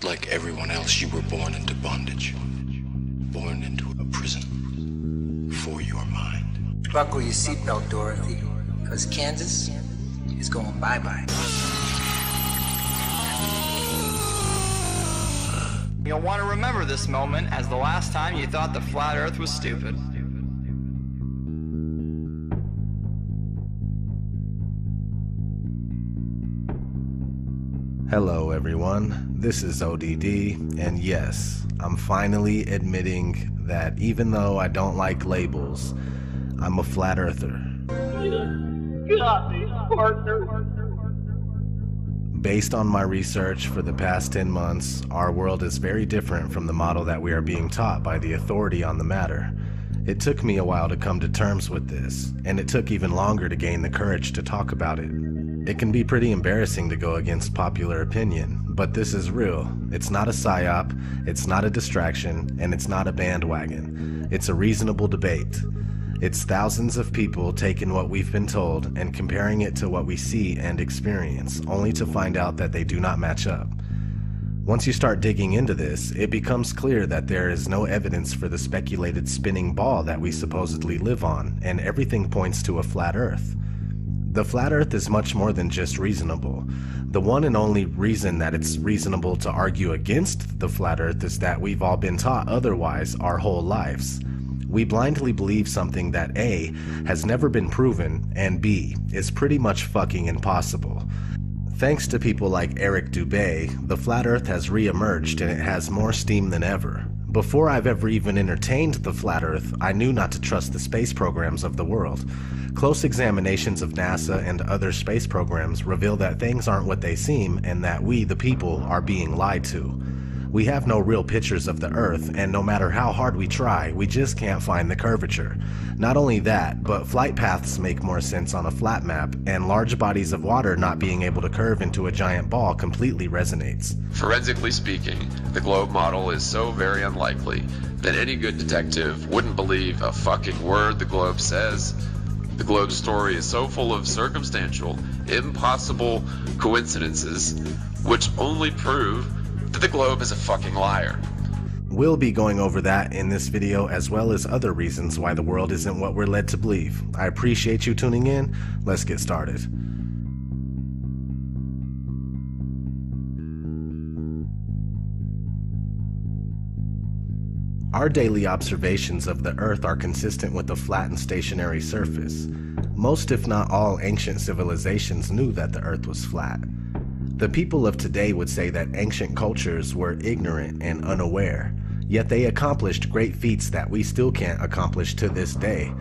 Like everyone else, you were born into bondage. Born into a prison for your mind. Buckle your seatbelt, Dorothy, because Kansas is going bye-bye. You'll want to remember this moment as the last time you thought the flat earth was stupid. Hello everyone, this is ODD, and yes, I'm finally admitting that even though I don't like labels, I'm a flat earther. Based on my research for the past 10 months, our world is very different from the model that we are being taught by the authority on the matter. It took me a while to come to terms with this, and it took even longer to gain the courage to talk about it. It can be pretty embarrassing to go against popular opinion, but this is real. It's not a psyop, it's not a distraction, and it's not a bandwagon. It's a reasonable debate. It's thousands of people taking what we've been told and comparing it to what we see and experience, only to find out that they do not match up. Once you start digging into this, it becomes clear that there is no evidence for the speculated spinning ball that we supposedly live on, and everything points to a flat earth. The flat earth is much more than just reasonable. The one and only reason that it's reasonable to argue against the flat earth is that we've all been taught otherwise our whole lives. We blindly believe something that A, has never been proven, and B, is pretty much fucking impossible. Thanks to people like Eric Dubay, the flat earth has re-emerged and it has more steam than ever. Before I've ever even entertained the flat earth, I knew not to trust the space programs of the world. Close examinations of NASA and other space programs reveal that things aren't what they seem and that we, the people, are being lied to. We have no real pictures of the Earth, and no matter how hard we try, we just can't find the curvature. Not only that, but flight paths make more sense on a flat map, and large bodies of water not being able to curve into a giant ball completely resonates. Forensically speaking, the globe model is so very unlikely that any good detective wouldn't believe a fucking word the globe says. The globe story is so full of circumstantial, impossible coincidences, which only prove that the globe is a fucking liar. We'll be going over that in this video, as well as other reasons why the world isn't what we're led to believe. I appreciate you tuning in. Let's get started. Our daily observations of the Earth are consistent with a flat and stationary surface. Most, if not all, ancient civilizations knew that the Earth was flat. The people of today would say that ancient cultures were ignorant and unaware, yet they accomplished great feats that we still can't accomplish to this day.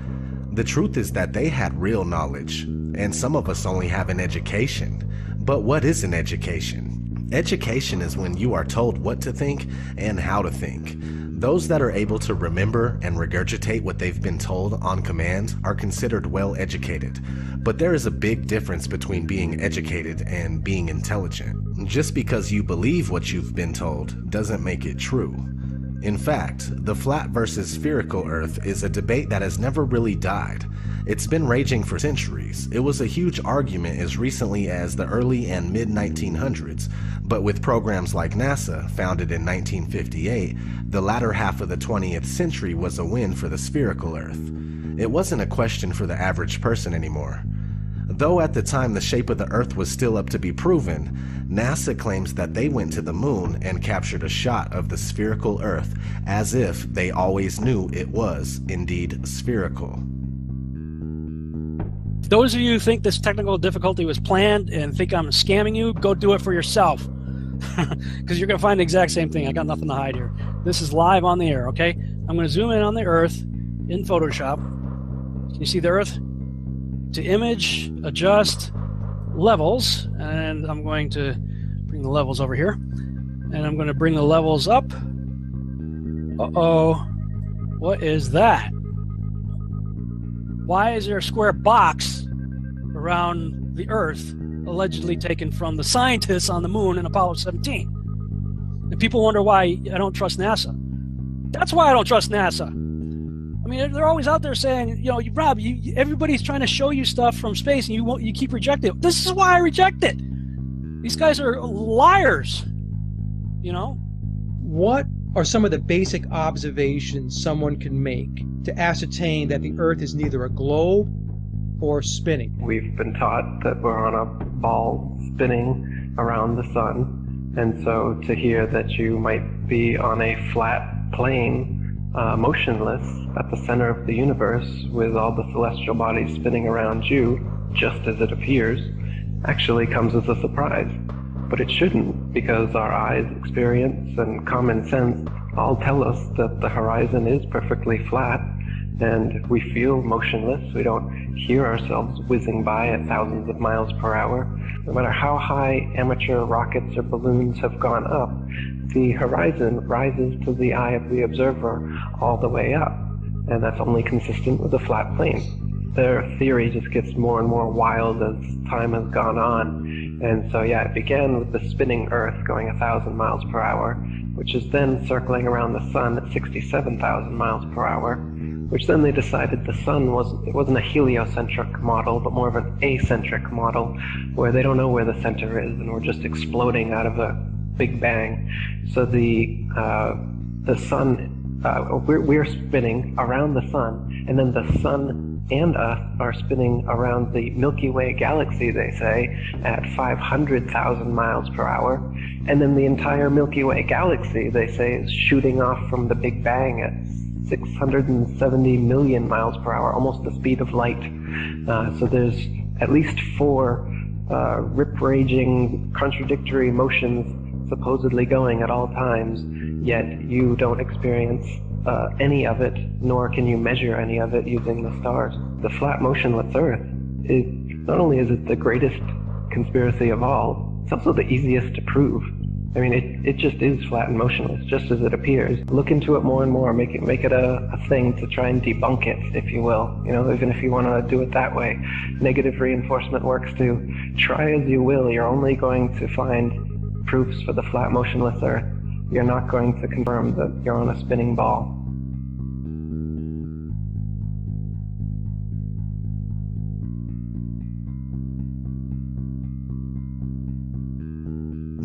The truth is that they had real knowledge, and some of us only have an education. But what is an education? Education is when you are told what to think and how to think. Those that are able to remember and regurgitate what they've been told on command are considered well educated. But there is a big difference between being educated and being intelligent. Just because you believe what you've been told doesn't make it true. In fact, the flat versus spherical Earth is a debate that has never really died. It's been raging for centuries. It was a huge argument as recently as the early and mid-1900s, but with programs like NASA, founded in 1958, the latter half of the 20th century was a win for the spherical Earth. It wasn't a question for the average person anymore. Though at the time the shape of the Earth was still up to be proven, NASA claims that they went to the moon and captured a shot of the spherical Earth as if they always knew it was indeed spherical. Those of you who think this technical difficulty was planned and think I'm scamming you, go do it for yourself. Because you're going to find the exact same thing. I got nothing to hide here. This is live on the air, okay? I'm going to zoom in on the Earth in Photoshop. Can you see the Earth? To image, adjust, levels, and I'm going to bring the levels over here. And I'm going to bring the levels up. Uh-oh. What is that? Why is there a square box around the Earth allegedly taken from the scientists on the moon in Apollo 17? And people wonder why I don't trust NASA. That's why I don't trust NASA. I mean, they're always out there saying, you know, Rob, everybody's trying to show you stuff from space and you keep rejecting it. This is why I reject it. These guys are liars. you know? What are some of the basic observations someone can make to ascertain that the Earth is neither a globe or spinning? We've been taught that we're on a ball spinning around the sun, and so to hear that you might be on a flat plane, motionless at the center of the universe with all the celestial bodies spinning around you, just as it appears, actually comes as a surprise. But it shouldn't, because our eyes, experience, and common sense all tell us that the horizon is perfectly flat, and we feel motionless. We don't hear ourselves whizzing by at thousands of miles per hour. No matter how high amateur rockets or balloons have gone up, the horizon rises to the eye of the observer all the way up, and that's only consistent with a flat plane. Their theory just gets more and more wild as time has gone on, and so yeah, it began with the spinning Earth going 1,000 miles per hour, which is then circling around the sun at 67,000 miles per hour, which then they decided the sun wasn't a heliocentric model, but more of an acentric model, where they don't know where the center is, and we're just exploding out of a big bang. So the sun, we're spinning around the sun, and then the sun and us are spinning around the Milky Way galaxy, they say, at 500,000 miles per hour, and then the entire Milky Way galaxy, they say, is shooting off from the Big Bang at 670 million miles per hour, almost the speed of light. So there's at least 4 rip-raging, contradictory motions supposedly going at all times, yet you don't experience any of it, nor can you measure any of it using the stars. The flat motionless Earth, not only is it the greatest conspiracy of all, it's also the easiest to prove. I mean, it just is flat and motionless, just as it appears. Look into it more and more, make it a thing to try and debunk it, if you will. You know, even if you want to do it that way. Negative reinforcement works too. Try as you will, you're only going to find proofs for the flat motionless Earth. You're not going to confirm that you're on a spinning ball.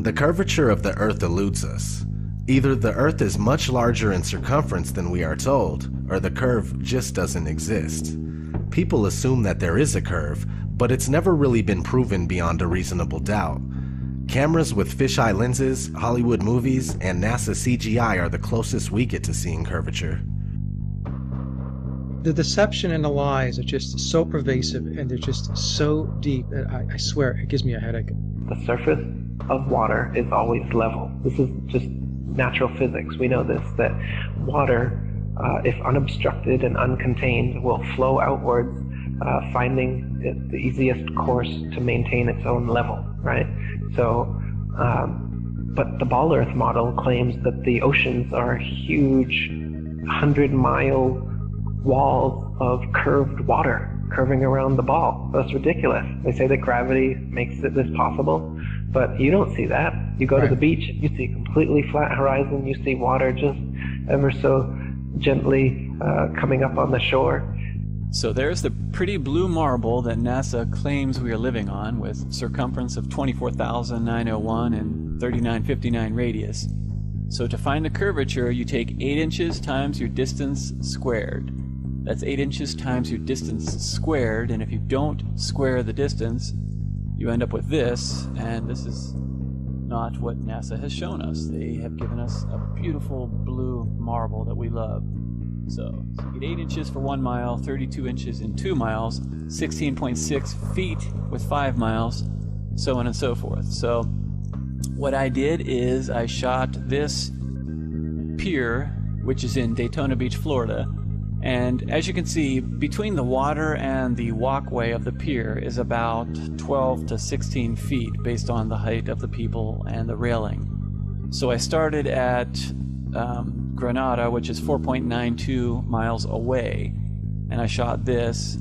The curvature of the Earth eludes us. Either the Earth is much larger in circumference than we are told, or the curve just doesn't exist. People assume that there is a curve, but it's never really been proven beyond a reasonable doubt. Cameras with fisheye lenses, Hollywood movies, and NASA CGI are the closest we get to seeing curvature. The deception and the lies are just so pervasive, and they're just so deep that I swear it gives me a headache. The surface of water is always level. This is just natural physics. We know this, that water, if unobstructed and uncontained, will flow outwards, finding it the easiest course to maintain its own level, right? So, but the Ball Earth model claims that the oceans are huge 100-mile walls of curved water curving around the ball. That's ridiculous. They say that gravity makes this possible, but you don't see that. You go to the beach, you see a completely flat horizon, you see water just ever so gently coming up on the shore. So there's the pretty blue marble that NASA claims we are living on, with circumference of 24,901 and 3959 radius. So to find the curvature, you take 8 inches times your distance squared. That's 8 inches times your distance squared, and if you don't square the distance, you end up with this, and this is not what NASA has shown us. They have given us a beautiful blue marble that we love. So you get 8 inches for 1 mile, 32 inches in 2 miles, 16.6 feet with 5 miles, so on and so forth. So what I did is I shot this pier, which is in Daytona Beach, Florida. And as you can see, between the water and the walkway of the pier is about 12 to 16 feet based on the height of the people and the railing. So I started at Granada, which is 4.92 miles away, and I shot this,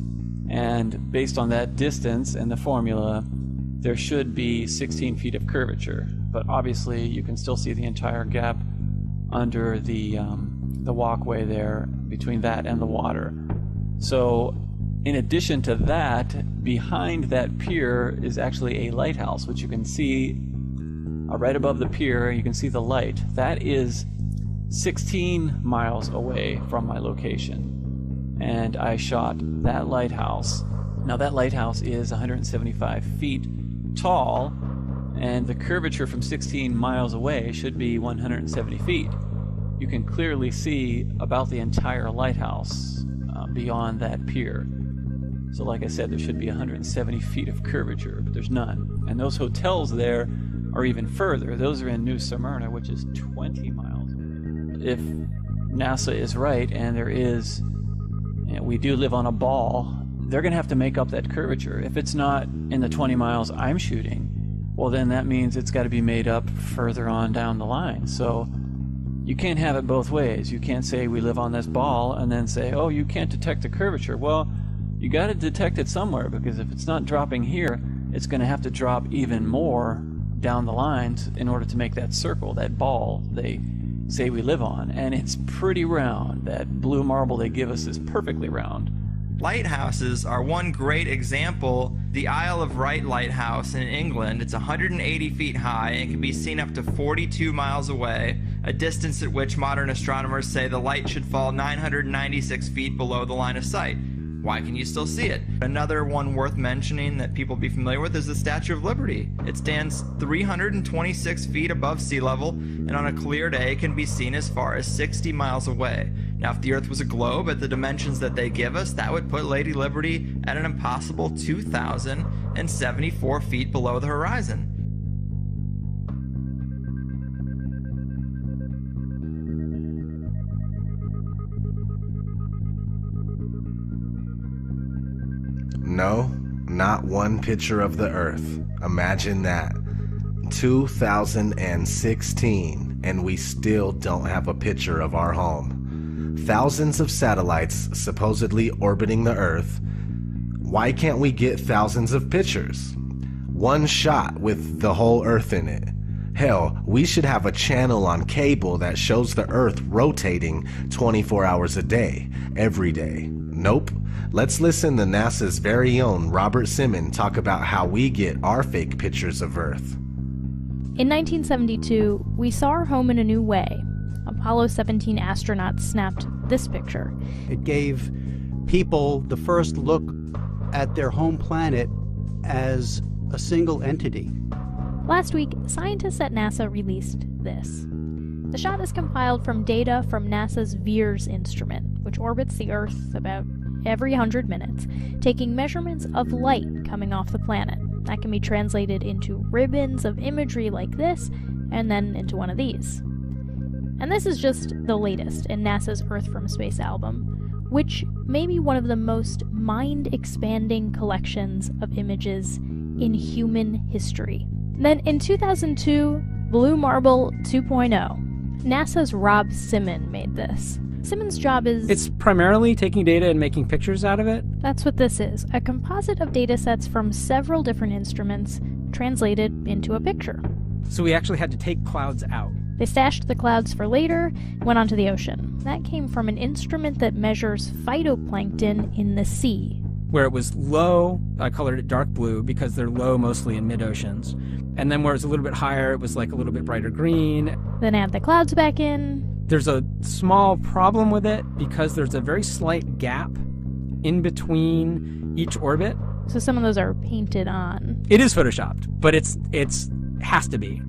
and based on that distance and the formula, there should be 16 feet of curvature, but obviously you can still see the entire gap under the walkway there between that and the water. So in addition to that, behind that pier is actually a lighthouse, which you can see right above the pier, you can see the light. That is 16 miles away from my location. And I shot that lighthouse. Now that lighthouse is 175 feet tall, and the curvature from 16 miles away should be 170 feet. You can clearly see about the entire lighthouse beyond that pier. So like I said, there should be 170 feet of curvature, but there's none. And those hotels there are even further. Those are in New Smyrna, which is 20 miles. If NASA is right, and there is, we do live on a ball, they're going to have to make up that curvature. If it's not in the 20 miles I'm shooting, well then that means it's got to be made up further on down the line. So you can't have it both ways. You can't say we live on this ball and then say, oh, you can't detect the curvature. Well, you got to detect it somewhere, because if it's not dropping here, it's going to have to drop even more down the lines in order to make that circle, that ball they say we live on. And it's pretty round. That blue marble they give us is perfectly round. Lighthouses are one great example. The Isle of Wight Lighthouse in England, it's 180 feet high and can be seen up to 42 miles away, a distance at which modern astronomers say the light should fall 996 feet below the line of sight. Why can you still see it? Another one worth mentioning that people be familiar with is the Statue of Liberty. It stands 326 feet above sea level, and on a clear day can be seen as far as 60 miles away. Now, if the Earth was a globe at the dimensions that they give us, that would put Lady Liberty at an impossible 2,074 feet below the horizon. No, not one picture of the Earth. Imagine that. 2016, and we still don't have a picture of our home. Thousands of satellites supposedly orbiting the Earth. Why can't we get thousands of pictures? One shot with the whole Earth in it. Hell, we should have a channel on cable that shows the Earth rotating 24 hours a day, every day. Nope. Let's listen to NASA's very own Robert Simon talk about how we get our fake pictures of Earth. In 1972, we saw our home in a new way. Apollo 17 astronauts snapped this picture. It gave people the first look at their home planet as a single entity. Last week, scientists at NASA released this. The shot is compiled from data from NASA's VEERS instrument, which orbits the Earth about every 100 minutes, taking measurements of light coming off the planet. That can be translated into ribbons of imagery like this, and then into one of these. And this is just the latest in NASA's Earth from Space album, which may be one of the most mind-expanding collections of images in human history. Then in 2002, Blue Marble 2.0, NASA's Rob Simon made this. Simon's job is... It's primarily taking data and making pictures out of it. That's what this is, a composite of data sets from several different instruments translated into a picture. So we actually had to take clouds out. They stashed the clouds for later, went onto the ocean. That came from an instrument that measures phytoplankton in the sea. Where it was low, I colored it dark blue because they're low mostly in mid-oceans. And then where it's a little bit higher, it was like a little bit brighter green. Then add the clouds back in. There's a small problem with it because there's a very slight gap in between each orbit. So some of those are painted on. It is photoshopped, but it's has to be.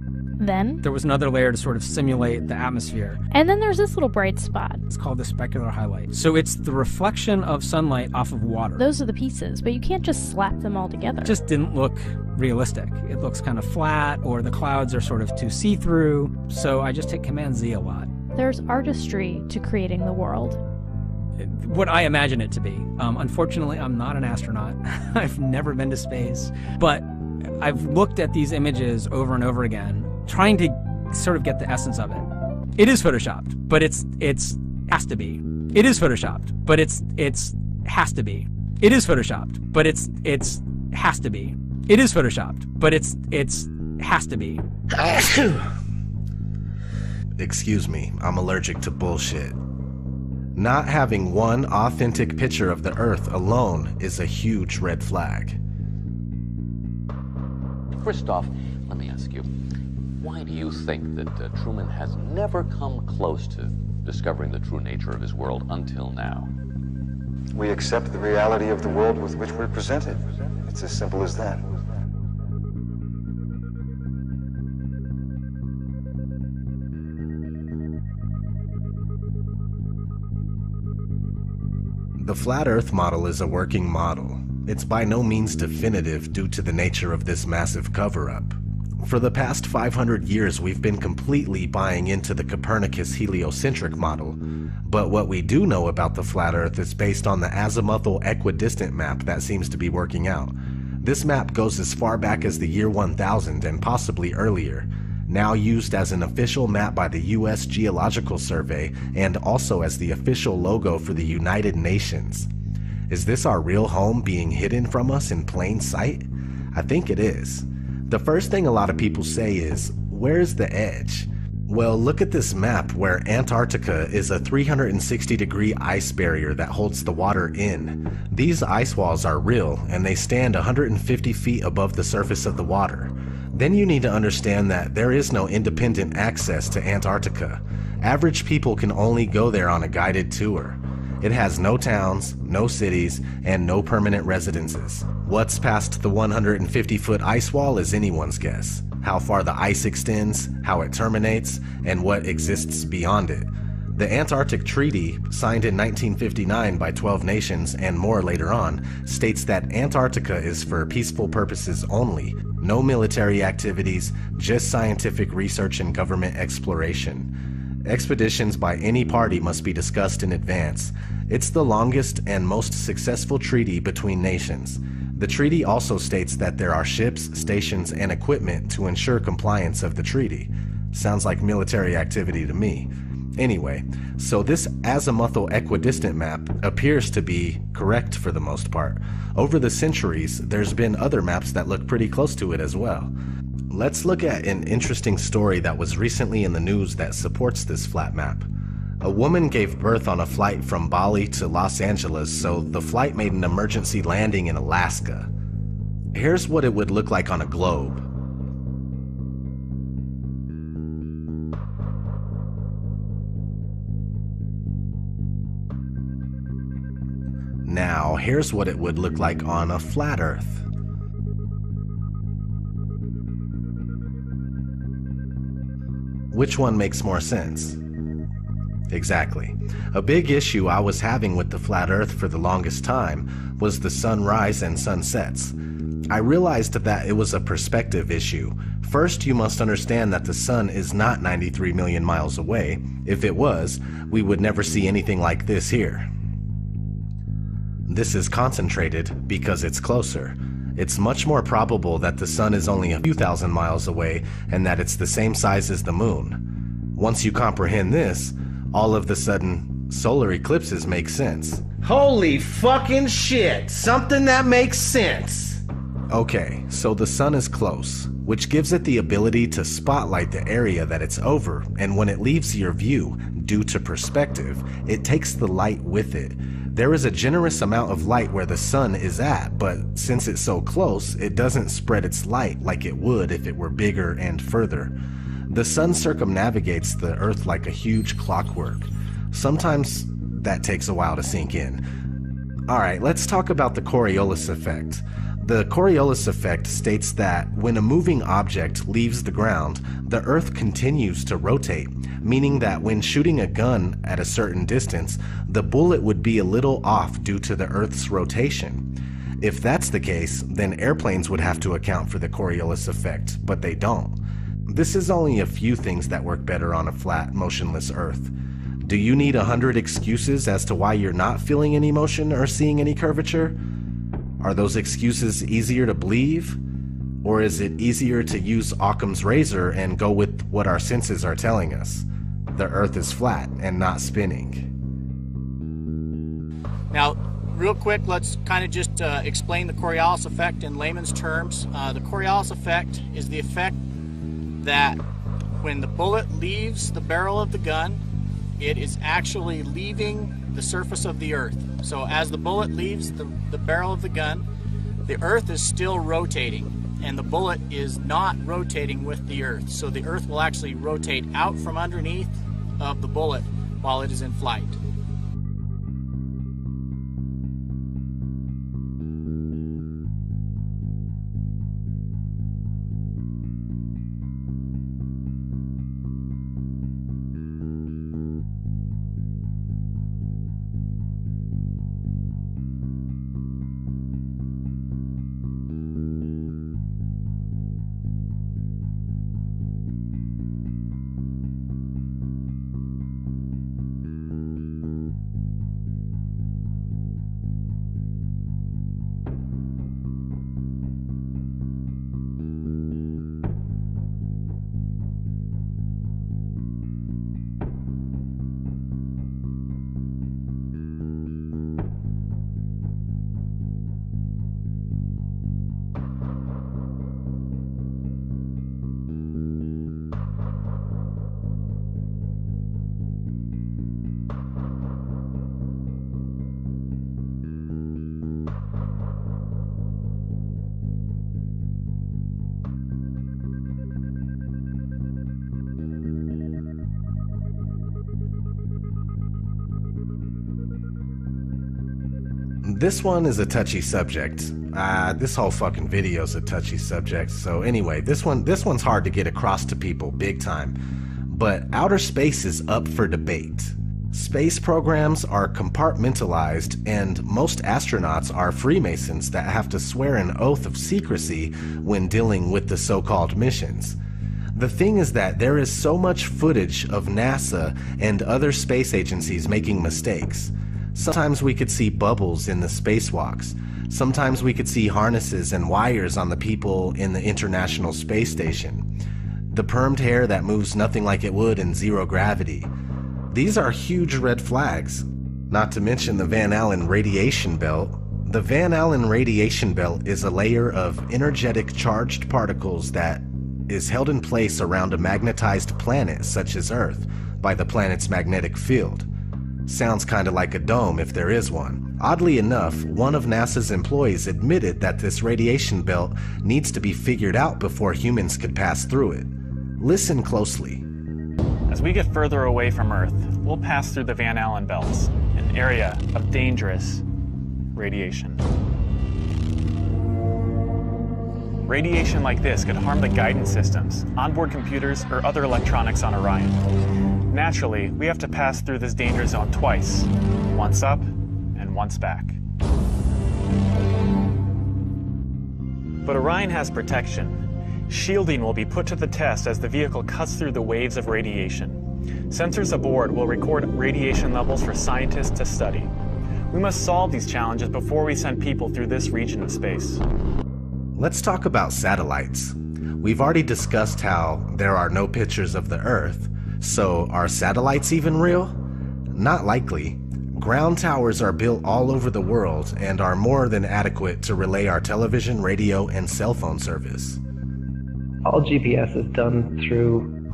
Then there was another layer to sort of simulate the atmosphere. And then there's this little bright spot. It's called the specular highlight. So it's the reflection of sunlight off of water. Those are the pieces, but you can't just slap them all together. It just didn't look realistic. It looks kind of flat, or the clouds are sort of too see-through. So I just hit Command Z a lot. There's artistry to creating the world. What I imagine it to be. Unfortunately, I'm not an astronaut. I've never been to space. But I've looked at these images over and over again, trying to sort of get the essence of it. It is photoshopped, but it's has to be. It is photoshopped, but it's has to be. It is photoshopped, but it's has to be. It is photoshopped, but it's has to be. Excuse me, I'm allergic to bullshit. Not having one authentic picture of the Earth alone is a huge red flag. Christoph, let me ask you, Why do you think that Truman has never come close to discovering the true nature of his world until now? We accept the reality of the world with which we're presented. It's as simple as that. The flat Earth model is a working model. It's by no means definitive due to the nature of this massive cover-up. For the past 500 years, we've been completely buying into the Copernicus heliocentric model, but what we do know about the flat Earth is based on the azimuthal equidistant map that seems to be working out. This map goes as far back as the year 1000 and possibly earlier, now used as an official map by the U.S. Geological Survey and also as the official logo for the United Nations. Is this our real home being hidden from us in plain sight? I think it is. The first thing a lot of people say is, where's the edge? Well, look at this map where Antarctica is a 360-degree ice barrier that holds the water in. These ice walls are real and they stand 150 feet above the surface of the water. Then you need to understand that there is no independent access to Antarctica. Average people can only go there on a guided tour. It has no towns, no cities, and no permanent residences. What's past the 150-foot ice wall is anyone's guess. How far the ice extends, how it terminates, and what exists beyond it. The Antarctic Treaty, signed in 1959 by 12 nations and more later on, states that Antarctica is for peaceful purposes only. No military activities, just scientific research and government exploration. Expeditions by any party must be discussed in advance. It's the longest and most successful treaty between nations. The treaty also states that there are ships, stations, and equipment to ensure compliance of the treaty. Sounds like military activity to me. Anyway, so this azimuthal equidistant map appears to be correct for the most part. Over the centuries, there's been other maps that look pretty close to it as well. Let's look at an interesting story that was recently in the news that supports this flat map. A woman gave birth on a flight from Bali to Los Angeles, so the flight made an emergency landing in Alaska. Here's what it would look like on a globe. Now, here's what it would look like on a flat Earth. Which one makes more sense? Exactly. A big issue I was having with the flat Earth for the longest time was the sunrise and sunsets. I realized that it was a perspective issue. First, you must understand that the sun is not 93 million miles away. If it was, we would never see anything like this here. This is concentrated because it's closer. It's much more probable that the sun is only a few thousand miles away and that it's the same size as the moon. Once you comprehend this, all of the sudden, solar eclipses make sense. Holy fucking shit! Something that makes sense! Okay, so the sun is close, which gives it the ability to spotlight the area that it's over, and when it leaves your view, due to perspective, it takes the light with it. There is a generous amount of light where the sun is at, but since it's so close, it doesn't spread its light like it would if it were bigger and further. The sun circumnavigates the Earth like a huge clockwork. Sometimes that takes a while to sink in. Alright, let's talk about the Coriolis effect. The Coriolis effect states that when a moving object leaves the ground, the Earth continues to rotate, meaning that when shooting a gun at a certain distance, the bullet would be a little off due to the Earth's rotation. If that's the case, then airplanes would have to account for the Coriolis effect, but they don't. This is only a few things that work better on a flat, motionless Earth. Do you need 100 excuses as to why you're not feeling any motion or seeing any curvature? Are those excuses easier to believe? Or is it easier to use Occam's razor and go with what our senses are telling us? The Earth is flat and not spinning. Now, real quick, let's kind of just explain the Coriolis effect in layman's terms. The Coriolis effect is the effect that when the bullet leaves the barrel of the gun, it is actually leaving the surface of the Earth. So as the bullet leaves the barrel of the gun, the Earth is still rotating. and the bullet is not rotating with the Earth. So the Earth will actually rotate out from underneath of the bullet while it is in flight. This one is a touchy subject. This whole fucking video's a touchy subject. So anyway, this one's hard to get across to people big time. But outer space is up for debate. Space programs are compartmentalized, and most astronauts are Freemasons that have to swear an oath of secrecy when dealing with the so-called missions. The thing is that there is so much footage of NASA and other space agencies making mistakes. Sometimes we could see bubbles in the spacewalks. Sometimes we could see harnesses and wires on the people in the International Space Station. The permed hair that moves nothing like it would in zero gravity. These are huge red flags. Not to mention the Van Allen radiation belt. The Van Allen radiation belt is a layer of energetic charged particles that is held in place around a magnetized planet such as Earth by the planet's magnetic field. Sounds kinda like a dome if there is one. Oddly enough, one of NASA's employees admitted that this radiation belt needs to be figured out before humans could pass through it. Listen closely. As we get further away from Earth, we'll pass through the Van Allen belts, an area of dangerous radiation. Radiation like this could harm the guidance systems, onboard computers, or other electronics on Orion. Naturally, we have to pass through this danger zone twice, once up and once back. But Orion has protection. Shielding will be put to the test as the vehicle cuts through the waves of radiation. Sensors aboard will record radiation levels for scientists to study. We must solve these challenges before we send people through this region of space. Let's talk about satellites. We've already discussed how there are no pictures of the Earth, so are satellites even real? Not likely. Ground towers are built all over the world and are more than adequate to relay our television, radio, and cell phone service. All GPS is done through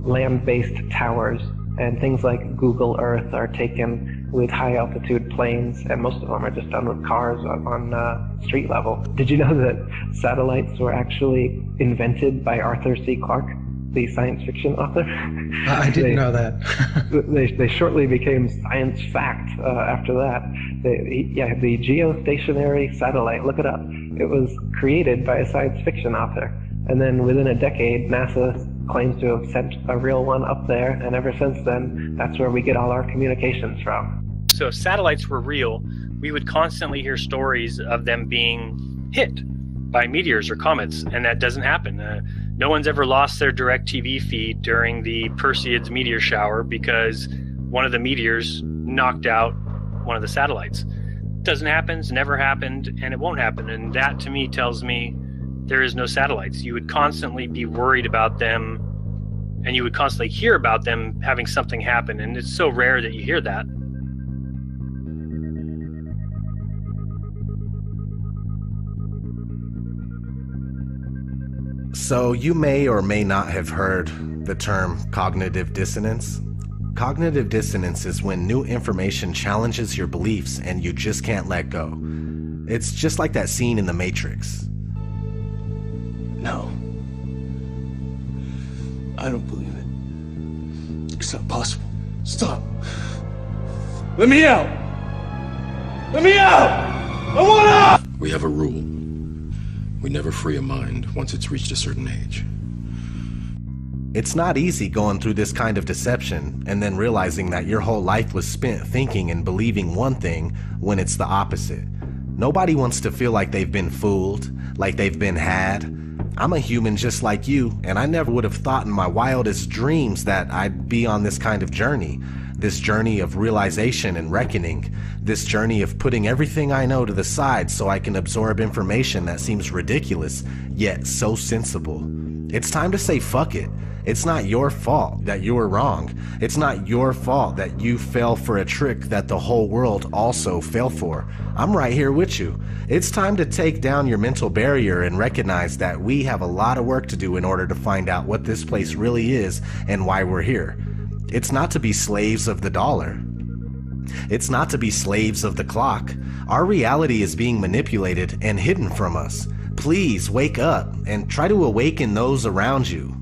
land-based towers, and things like Google Earth are taken with high-altitude planes, and most of them are just done with cars on street level. Did you know that satellites were actually invented by Arthur C. Clarke, the science fiction author? I didn't know that. they shortly became science fact after that. The geostationary satellite, look it up. It was created by a science fiction author. And then within a decade, NASA claims to have sent a real one up there, and ever since then, that's where we get all our communications from. So if satellites were real, we would constantly hear stories of them being hit by meteors or comets, and that doesn't happen. No one's ever lost their direct TV feed during the Perseids meteor shower because one of the meteors knocked out one of the satellites. Doesn't happen, it's never happened, and it won't happen. And that to me tells me there is no satellites. You would constantly be worried about them, and you would constantly hear about them having something happen, and it's so rare that you hear that. So you may or may not have heard the term cognitive dissonance. Cognitive dissonance is when new information challenges your beliefs and you just can't let go. It's just like that scene in The Matrix. No. I don't believe it. It's not possible. Stop. Let me out! Let me out! I want out! We have a rule. We never free a mind once it's reached a certain age. It's not easy going through this kind of deception and then realizing that your whole life was spent thinking and believing one thing when it's the opposite. Nobody wants to feel like they've been fooled, like they've been had. I'm a human just like you, and I never would have thought in my wildest dreams that I'd be on this kind of journey. This journey of realization and reckoning. This journey of putting everything I know to the side so I can absorb information that seems ridiculous, yet so sensible. It's time to say fuck it. It's not your fault that you were wrong. It's not your fault that you fell for a trick that the whole world also fell for. I'm right here with you. It's time to take down your mental barrier and recognize that we have a lot of work to do in order to find out what this place really is and why we're here. It's not to be slaves of the dollar. It's not to be slaves of the clock. Our reality is being manipulated and hidden from us. Please wake up and try to awaken those around you.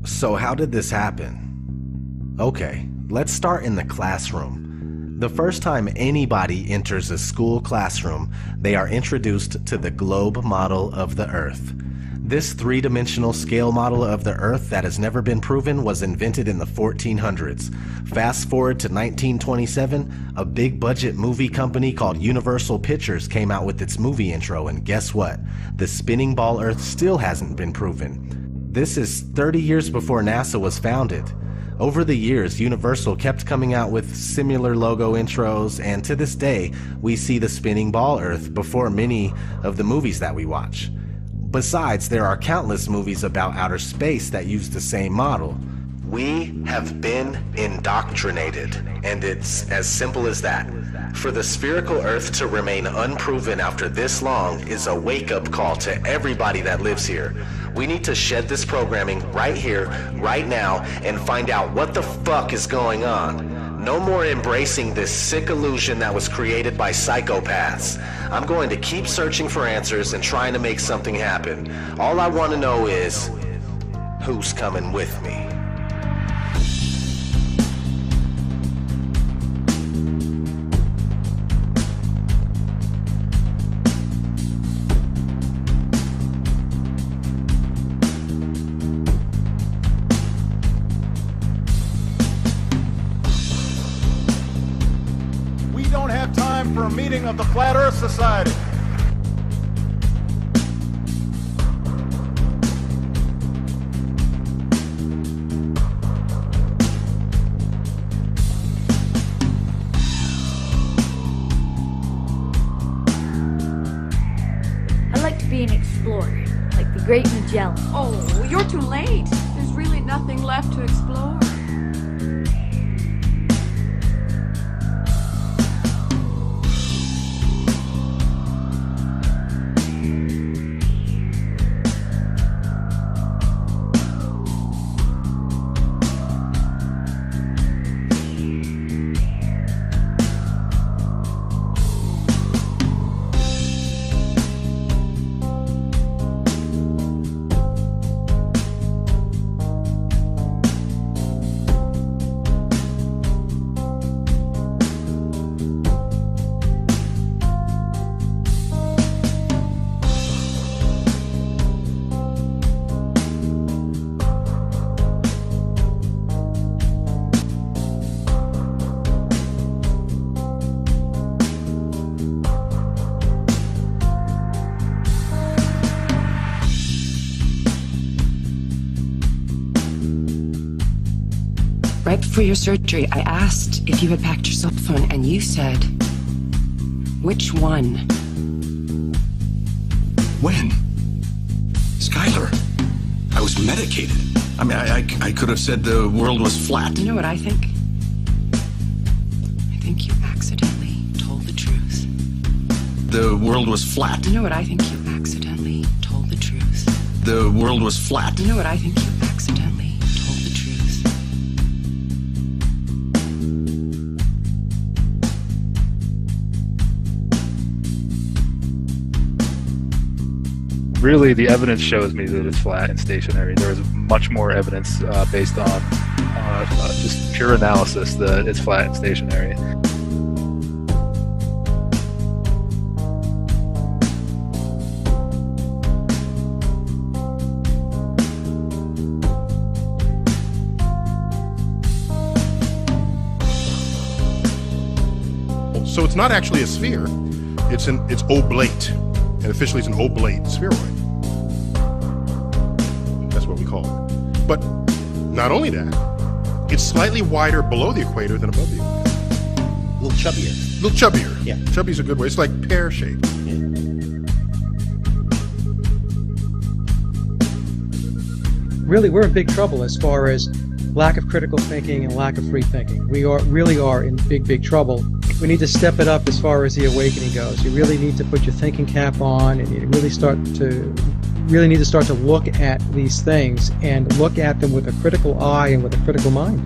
So how did this happen? Okay, let's start in the classroom. The first time anybody enters a school classroom, they are introduced to the globe model of the Earth. This three-dimensional scale model of the Earth that has never been proven was invented in the 1400s. Fast forward to 1927, a big-budget movie company called Universal Pictures came out with its movie intro, and guess what? The spinning ball Earth still hasn't been proven. This is 30 years before NASA was founded. Over the years, Universal kept coming out with similar logo intros, and to this day, we see the spinning ball Earth before many of the movies that we watch. Besides, there are countless movies about outer space that use the same model. We have been indoctrinated, and it's as simple as that. For the spherical Earth to remain unproven after this long is a wake-up call to everybody that lives here. We need to shed this programming right here, right now, and find out what the fuck is going on. No more embracing this sick illusion that was created by psychopaths. I'm going to keep searching for answers and trying to make something happen. All I want to know is, who's coming with me? For a meeting of the Flat Earth Society. I'd like to be an explorer, like the Great Magellan. Oh, you're too late. There's really nothing left to explore. Right before your surgery, I asked if you had packed your cell phone, and you said, which one? When? Skylar, I was medicated. I mean, I could have said the world was flat. You know what I think? I think you accidentally told the truth. The world was flat. You know what I think? You accidentally told the truth. The world was flat. You know what I think? You accidentally told the truth. really the evidence shows me that it's flat and stationary. There is much more evidence based on just pure analysis that it's flat and stationary. So it's not actually a sphere, it's oblate, and officially it's an oblate spheroid. That's what we call it. But not only that, it's slightly wider below the equator than above the equator. A little chubbier. A little chubbier. Yeah. Chubby's a good word. It's like pear-shaped. Yeah. Really, we're in big trouble as far as lack of critical thinking and lack of free thinking. We really are in big trouble. We need to step it up as far as the awakening goes. You really need to put your thinking cap on, and you really need to start to look at these things and look at them with a critical eye and with a critical mind.